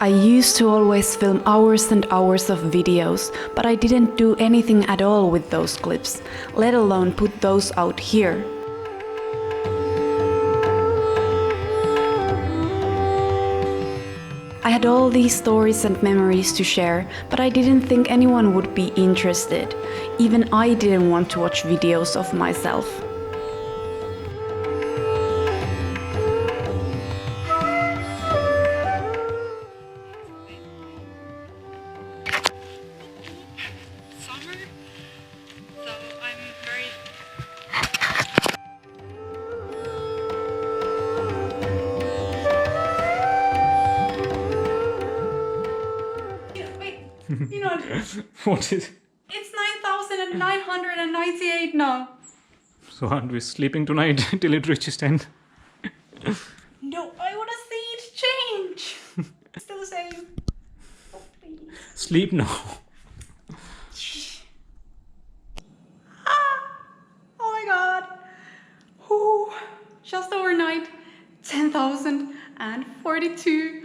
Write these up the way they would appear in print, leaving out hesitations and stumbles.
I used to always film hours and hours of videos, but I didn't do anything at all with those clips, let alone put those out here. I had all these stories and memories to share, but I didn't think anyone would be interested. Even I didn't want to watch videos of myself. Summer, so I'm very... Wait, you know, What is... it's 9,998 now. So aren't we sleeping tonight till it reaches 10? No, I want to see it change. Still the same. Oh, please. Sleep now. Oh my god. Ooh, just overnight, 10,042.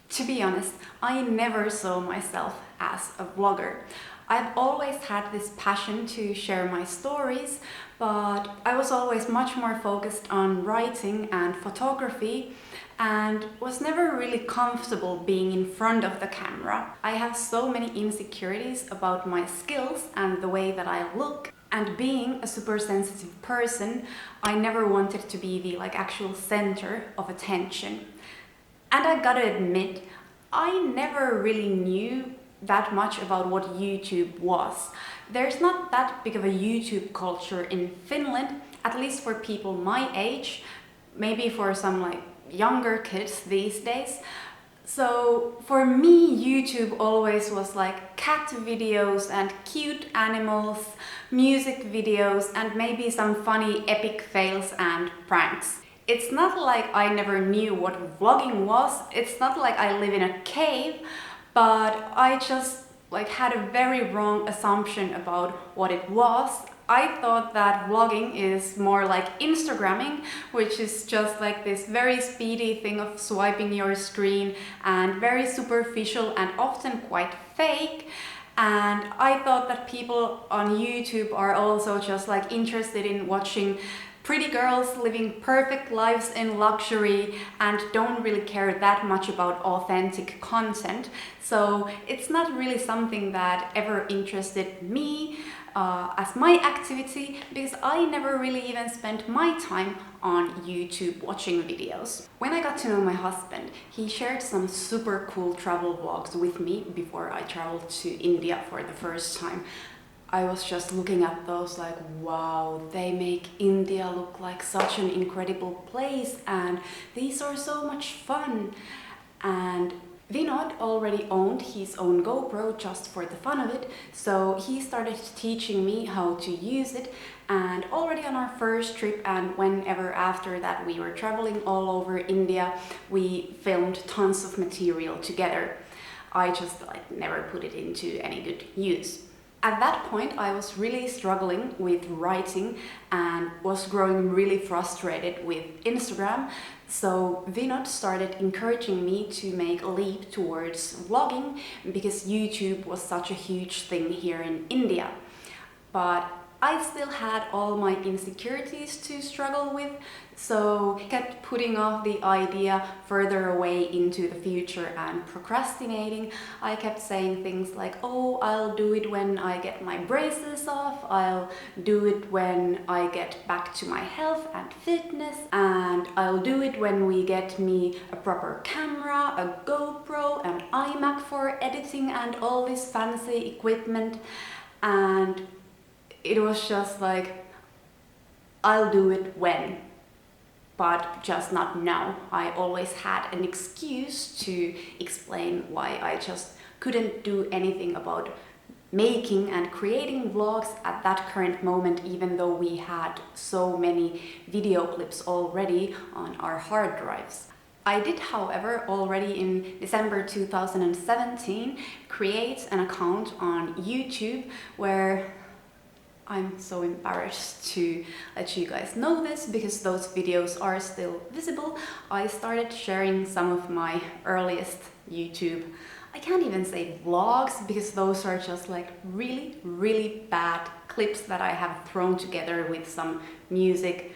To be honest, I never saw myself as a vlogger. I've always had this passion to share my stories, but I was always much more focused on writing and photography and was never really comfortable being in front of the camera. I have so many insecurities about my skills and the way that I look. And being a super sensitive person, I never wanted to be the actual center of attention. And I gotta admit, I never really knew that much about what YouTube was. There's not that big of a YouTube culture in Finland, at least for people my age, maybe for some younger kids these days. So for me, YouTube always was cat videos and cute animals, music videos, and maybe some funny epic fails and pranks. It's not like I never knew what vlogging was. It's not like I live in a cave, but I just had a very wrong assumption about what it was. I thought that vlogging is more like Instagramming, which is just this very speedy thing of swiping your screen and very superficial and often quite fake. And I thought that people on YouTube are also just interested in watching pretty girls living perfect lives in luxury and don't really care that much about authentic content. So it's not really something that ever interested me as my activity, because I never really even spent my time on YouTube watching videos. When I got to know my husband, he shared some super cool travel vlogs with me before I traveled to India for the first time. I was just looking at those wow, they make India look like such an incredible place and these are so much fun. And Vinod already owned his own GoPro just for the fun of it, so he started teaching me how to use it, and already on our first trip and whenever after that we were traveling all over India, we filmed tons of material together. I just never put it into any good use. At that point, I was really struggling with writing and was growing really frustrated with Instagram. So Vinod started encouraging me to make a leap towards vlogging because YouTube was such a huge thing here in India. But I still had all my insecurities to struggle with, so I kept putting off the idea further away into the future and procrastinating. I kept saying things like, oh, I'll do it when I get my braces off, I'll do it when I get back to my health and fitness, and I'll do it when we get me a proper camera, a GoPro, an iMac for editing and all this fancy equipment. And it was just I'll do it when, but just not now. I always had an excuse to explain why I just couldn't do anything about making and creating vlogs at that current moment, even though we had so many video clips already on our hard drives. I did, however, already in December 2017 create an account on YouTube where I'm so embarrassed to let you guys know this because those videos are still visible. I started sharing some of my earliest YouTube, I can't even say vlogs, because those are just like really, really bad clips that I have thrown together with some music.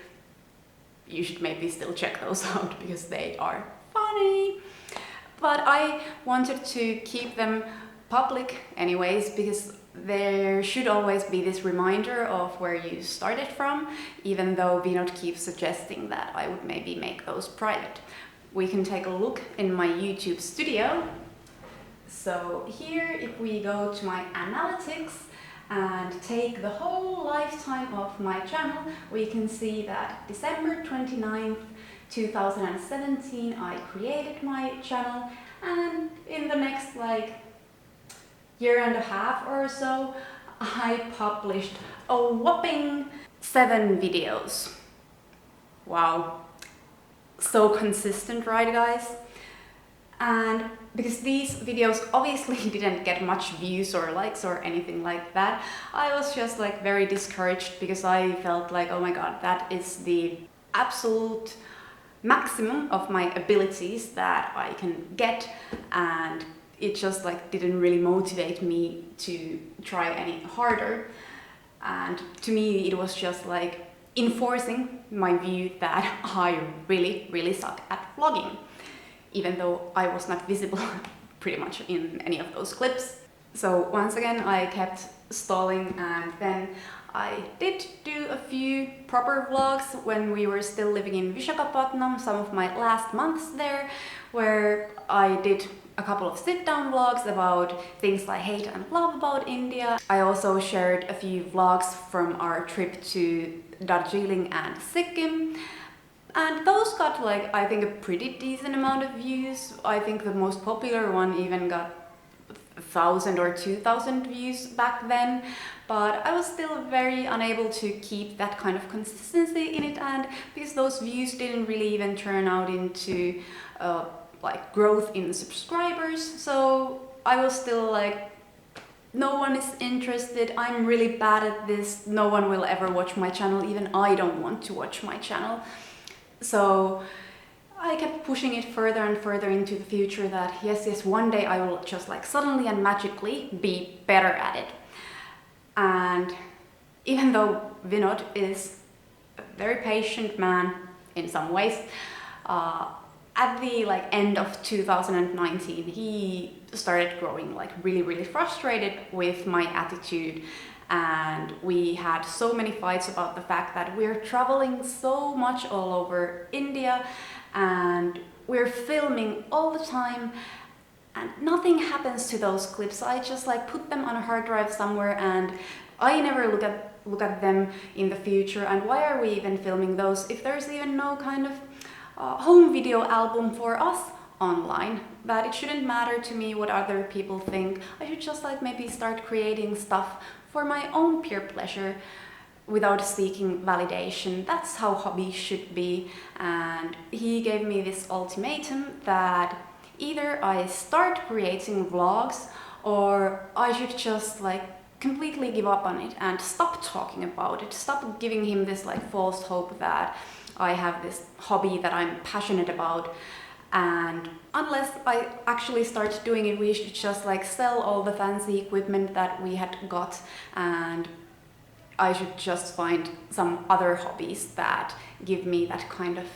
You should maybe still check those out because they are funny. But I wanted to keep them public anyways, because there should always be this reminder of where you started from, even though Vinod keeps suggesting that I would maybe make those private. We can take a look in my YouTube studio. So here, if we go to my analytics and take the whole lifetime of my channel, we can see that December 29th, 2017, I created my channel, and in the next year and a half or so, I published a whopping 7 videos. Wow, so consistent, right guys? And because these videos obviously didn't get much views or likes or anything like that, I was just very discouraged, because I felt like, oh my god, that is the absolute maximum of my abilities that I can get, and it just didn't really motivate me to try any harder. And to me it was just enforcing my view that I really, really suck at vlogging, even though I was not visible pretty much in any of those clips. So once again I kept stalling, and then I did do a few proper vlogs when we were still living in Visakhapatnam, some of my last months there, where I did a couple of sit-down vlogs about things I hate and love about India. I also shared a few vlogs from our trip to Darjeeling and Sikkim, and those got I think a pretty decent amount of views. I think the most popular one even got 1,000 or 2,000 views back then, but I was still very unable to keep that kind of consistency in it, and because those views didn't really even turn out into growth in subscribers, so I was still no one is interested, I'm really bad at this, no one will ever watch my channel, even I don't want to watch my channel. So I kept pushing it further and further into the future, that yes, one day I will just suddenly and magically be better at it. And even though Vinod is a very patient man in some ways, at the end of 2019 he started growing really, really frustrated with my attitude, and we had so many fights about the fact that we're traveling so much all over India and we're filming all the time and nothing happens to those clips. I just put them on a hard drive somewhere and I never look at them in the future. And why are we even filming those if there's even no kind of home video album for us online? That it shouldn't matter to me what other people think. I should just maybe start creating stuff for my own pure pleasure without seeking validation. That's how hobbies should be. And he gave me this ultimatum that either I start creating vlogs or I should just completely give up on it and stop talking about it, stop giving him this false hope that I have this hobby that I'm passionate about. And unless I actually start doing it, we should just sell all the fancy equipment that we had got, and I should just find some other hobbies that give me that kind of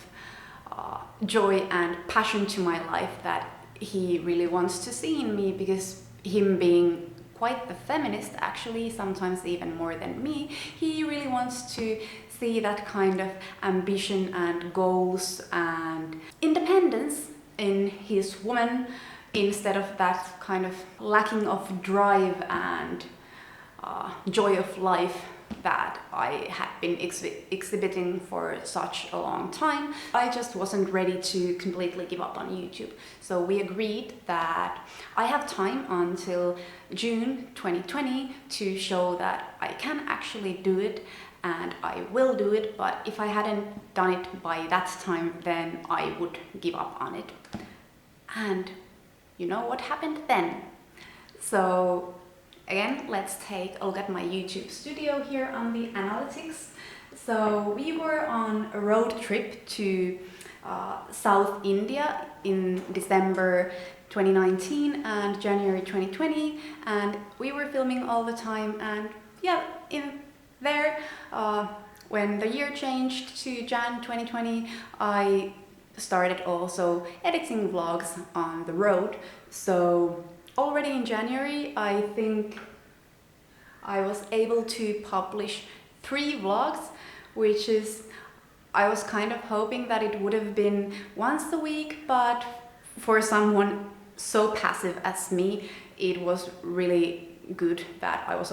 joy and passion to my life that he really wants to see in me, because him being quite the feminist, actually, sometimes even more than me, he really wants to see that kind of ambition and goals and independence in his woman, instead of that kind of lacking of drive and joy of life that I had been exhibiting for such a long time. I just wasn't ready to completely give up on YouTube. So we agreed that I have time until June 2020 to show that I can actually do it, and I will do it, but if I hadn't done it by that time, then I would give up on it. And you know what happened then? So again, let's take a look at my YouTube studio here on the analytics. So we were on a road trip to South India in December 2019 and January 2020, and we were filming all the time. And yeah, in there, when the year changed to Jan 2020, I started also editing vlogs on the road. So already in January, I think I was able to publish 3 vlogs, which is, I was kind of hoping that it would have been once a week, but for someone so passive as me, it was really good that I was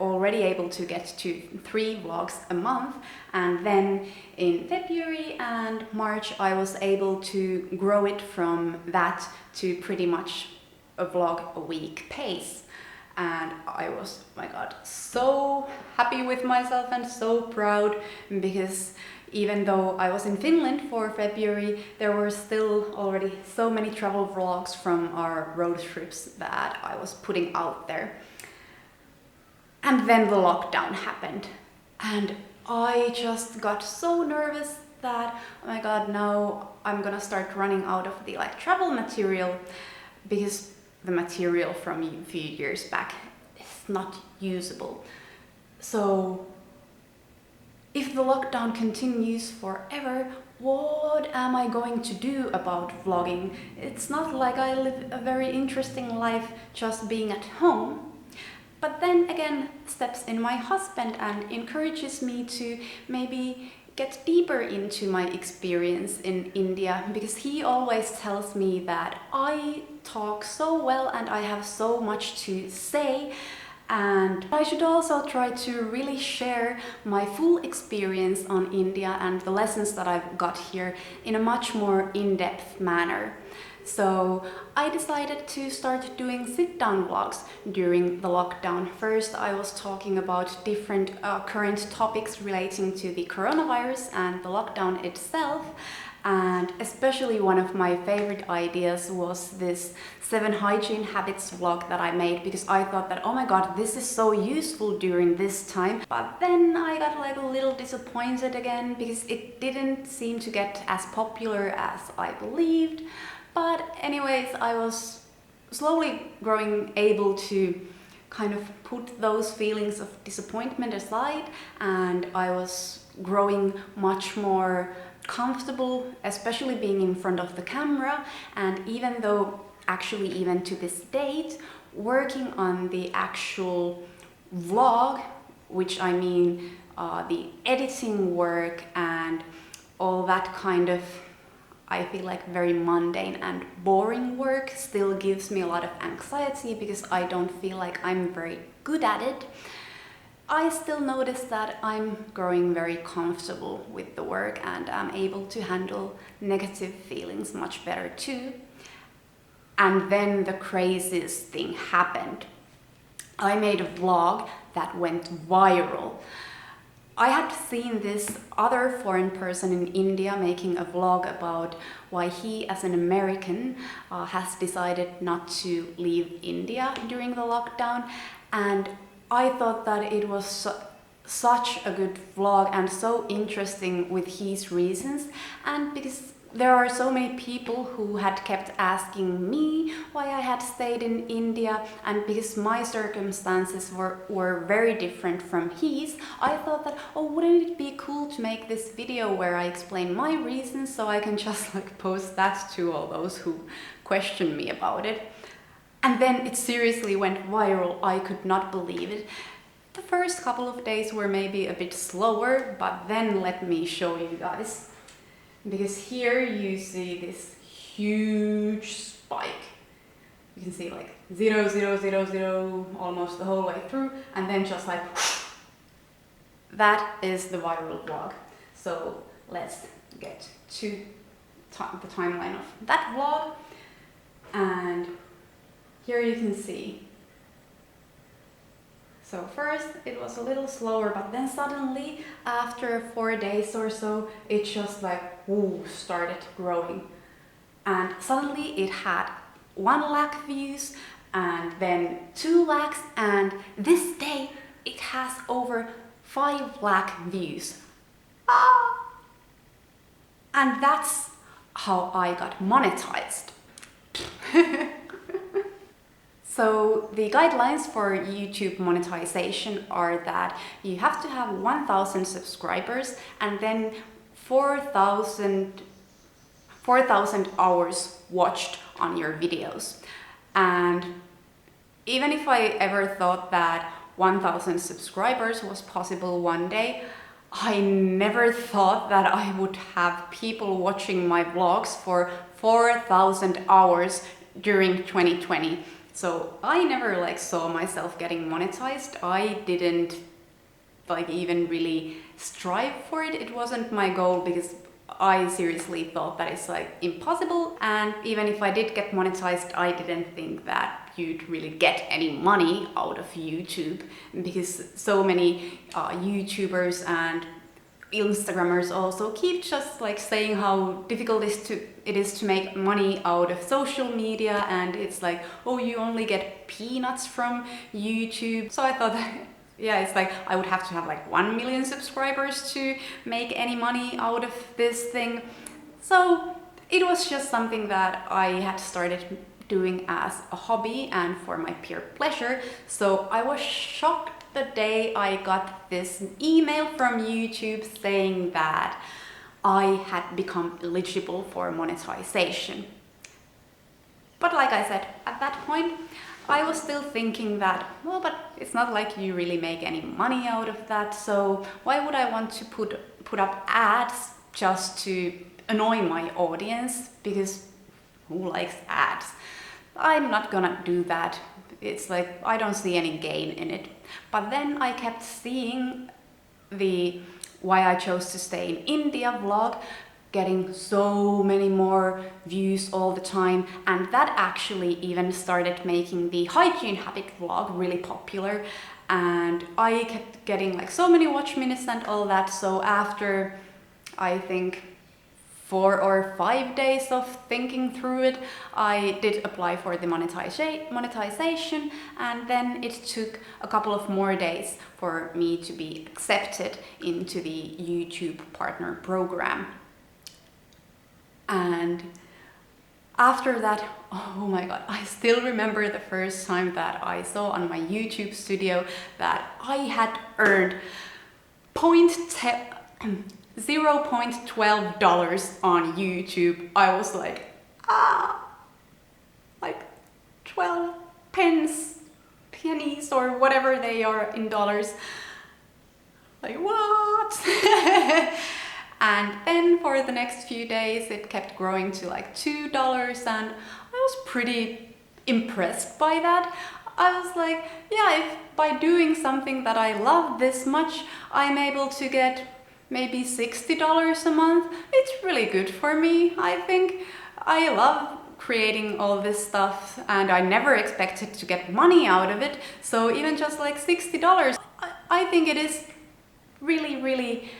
already able to get to 3 vlogs a month. And then in February and March, I was able to grow it from that to pretty much a vlog a week pace. And I was, oh my god, so happy with myself and so proud, because even though I was in Finland for February, there were still already so many travel vlogs from our road trips that I was putting out there. And then the lockdown happened, and I just got so nervous that, oh my god, now I'm gonna start running out of the travel material, because the material from a few years back is not usable. So if the lockdown continues forever, what am I going to do about vlogging? It's not like I live a very interesting life just being at home. But then again, steps in my husband and encourages me to maybe get deeper into my experience in India, because he always tells me that I talk so well and I have so much to say, and I should also try to really share my full experience on India and the lessons that I've got here in a much more in-depth manner. So I decided to start doing sit-down vlogs during the lockdown. First, I was talking about different current topics relating to the coronavirus and the lockdown itself. And especially one of my favorite ideas was this 7 hygiene habits vlog that I made, because I thought that, oh my god, this is so useful during this time. But then I got a little disappointed again, because it didn't seem to get as popular as I believed. But anyways, I was slowly growing able to kind of put those feelings of disappointment aside, and I was growing much more comfortable, especially being in front of the camera. And even though actually even to this date, working on the actual vlog, which I mean the editing work and all that kind of, I feel like, very mundane and boring work still gives me a lot of anxiety, because I don't feel like I'm very good at it. I still notice that I'm growing very comfortable with the work, and I'm able to handle negative feelings much better too. And then the craziest thing happened. I made a vlog that went viral. I had seen this other foreign person in India making a vlog about why he, as an American, has decided not to leave India during the lockdown. And I thought that it was such a good vlog and so interesting with his reasons. And because there are so many people who had kept asking me why I had stayed in India, and because my circumstances were very different from his, I thought that, oh, wouldn't it be cool to make this video where I explain my reasons, so I can just post that to all those who question me about it. And then it seriously went viral. I could not believe it. The first couple of days were maybe a bit slower, but then let me show you guys. Because here you see this huge spike. You can see 0, 0, 0, 0 almost the whole way through, and then just that is the viral vlog. So let's get to the timeline of that vlog. And here you can see. So first it was a little slower, but then suddenly after 4 days or so, it just like started growing. And suddenly it had 1 lakh views and then 2 lakhs, and this day it has over 5 lakh views. And that's how I got monetized. So the guidelines for YouTube monetization are that you have to have 1,000 subscribers and then 4,000 hours watched on your videos. And even if I ever thought that 1,000 subscribers was possible one day, I never thought that I would have people watching my vlogs for 4,000 hours during 2020. So I never like saw myself getting monetized. I didn't like even really strive for it. It wasn't my goal because I seriously thought that it's like impossible. And even if I did get monetized, I didn't think that you'd really get any money out of YouTube, because so many YouTubers and Instagrammers also keep just like saying how difficult it is to make money out of social media, and it's like, oh, you only get peanuts from YouTube. So I thought that, yeah, it's like I would have to have like 1 million subscribers to make any money out of this thing. So it was just something that I had started doing as a hobby and for my pure pleasure. So I was shocked the day I got this email from YouTube saying that I had become eligible for monetization. But like I said, at that point, I was still thinking that, well, but it's not like you really make any money out of that, so why would I want to put up ads just to annoy my audience? Because who likes ads? I'm not gonna do that. It's like, I don't see any gain in it. But then I kept seeing the Why I Chose to Stay in India vlog getting so many more views all the time, and that actually even started making the Hygiene habit vlog really popular, and I kept getting like so many watch minutes and all that. So after, I think, 4 or 5 days of thinking through it, I did apply for the monetization, and then it took a couple of more days for me to be accepted into the YouTube partner program. And after that, oh my god, I still remember the first time that I saw on my YouTube studio that I had earned $0.12 on YouTube. I was like, like 12 pennies or whatever they are in dollars. Like, what? And then for the next few days, it kept growing to like $2, and I was pretty impressed by that. I was like, yeah, if by doing something that I love this much, I'm able to get maybe $60 a month, it's really good for me. I think I love creating all this stuff, and I never expected to get money out of it. So even just like $60, I think it is really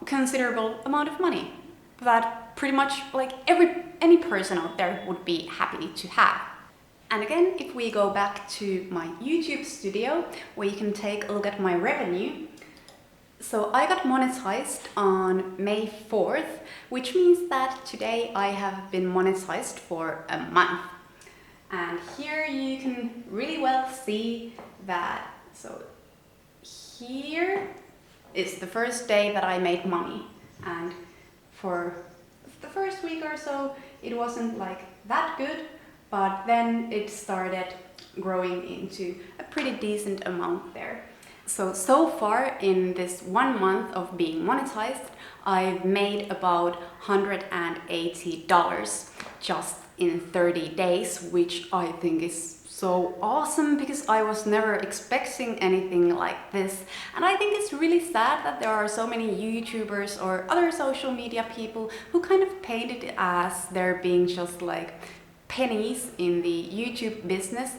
considerable amount of money that pretty much like any person out there would be happy to have. And again, if we go back to my YouTube studio, we can take a look at my revenue. So I got monetized on May 4th, which means that today I have been monetized for a month. And here you can really well see that. So here is the first day that I made money. And for the first week or so, it wasn't like that good, but then it started growing into a pretty decent amount there. So far in this 1 month of being monetized, I've made about $180 just in 30 days, which I think is so awesome because I was never expecting anything like this. And I think it's really sad that there are so many YouTubers or other social media people who kind of paint it as there being just like pennies in the YouTube business.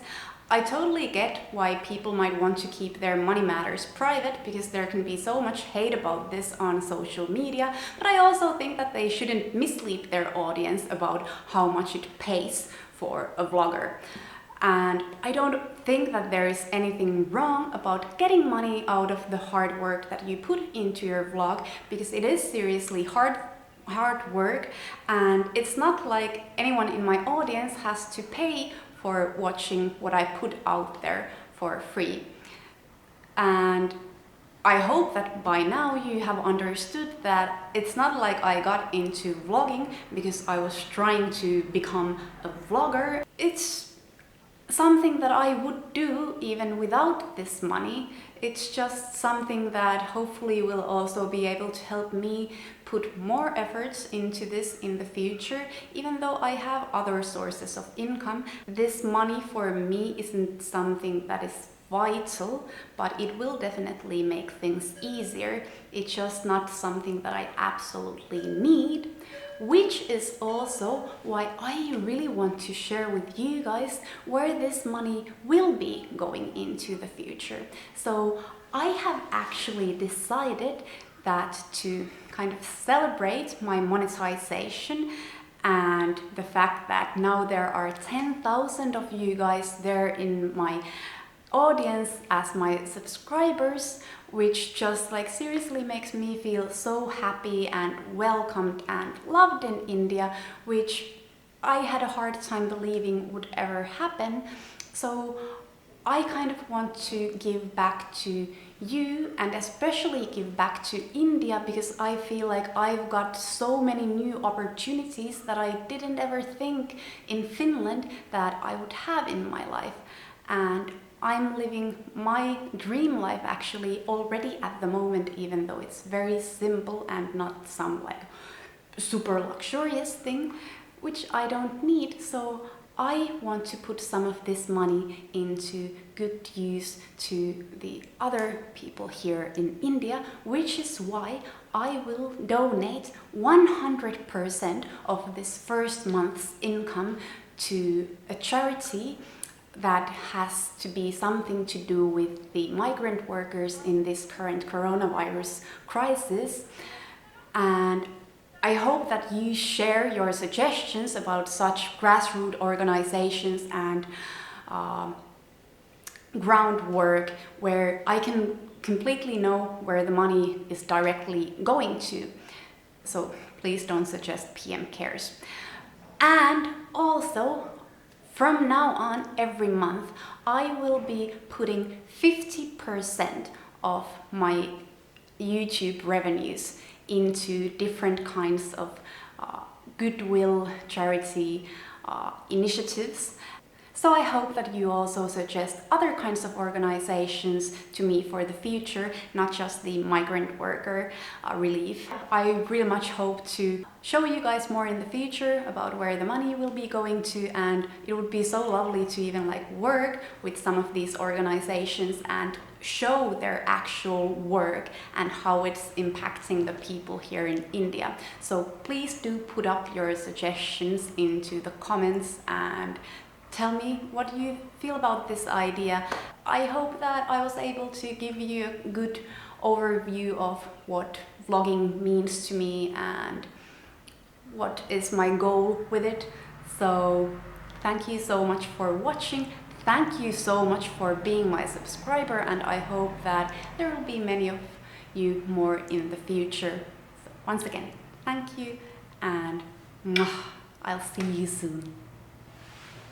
I totally get why people might want to keep their money matters private, because there can be so much hate about this on social media, but I also think that they shouldn't mislead their audience about how much it pays for a vlogger. And I don't think that there is anything wrong about getting money out of the hard work that you put into your vlog, because it is seriously hard work, and it's not like anyone in my audience has to pay for watching what I put out there for free. And I hope that by now you have understood that it's not like I got into vlogging because I was trying to become a vlogger. It's something that I would do even without this money. It's just something that hopefully will also be able to help me put more efforts into this in the future. Even though I have other sources of income, this money for me isn't something that is vital, but it will definitely make things easier. It's just not something that I absolutely need, which is also why I really want to share with you guys where this money will be going into the future. So I have actually decided that to kind of celebrate my monetization and the fact that now there are 10,000 of you guys there in my audience as my subscribers, which just like seriously makes me feel so happy and welcomed and loved in India, which I had a hard time believing would ever happen. So I kind of want to give back to you, and especially give back to India, because I feel like I've got so many new opportunities that I didn't ever think in Finland that I would have in my life. And I'm living my dream life actually already at the moment, even though it's very simple and not some like super luxurious thing, which I don't need. So I want to put some of this money into good use to the other people here in India, which is why I will donate 100% of this first month's income to a charity that has to be something to do with the migrant workers in this current coronavirus crisis. And I hope that you share your suggestions about such grassroots organizations and groundwork where I can completely know where the money is directly going to. So please don't suggest PM Cares. And also, from now on, every month, I will be putting 50% of my YouTube revenues into different kinds of goodwill charity initiatives. So I hope that you also suggest other kinds of organizations to me for the future, not just the migrant worker relief. I really much hope to show you guys more in the future about where the money will be going to, and it would be so lovely to even like work with some of these organizations and show their actual work and how it's impacting the people here in India. So please do put up your suggestions into the comments and tell me what you feel about this idea. I hope that I was able to give you a good overview of what vlogging means to me and what is my goal with it. So thank you so much for watching. Thank you so much for being my subscriber, and I hope that there will be many of you more in the future. So once again, thank you, and I'll see you soon.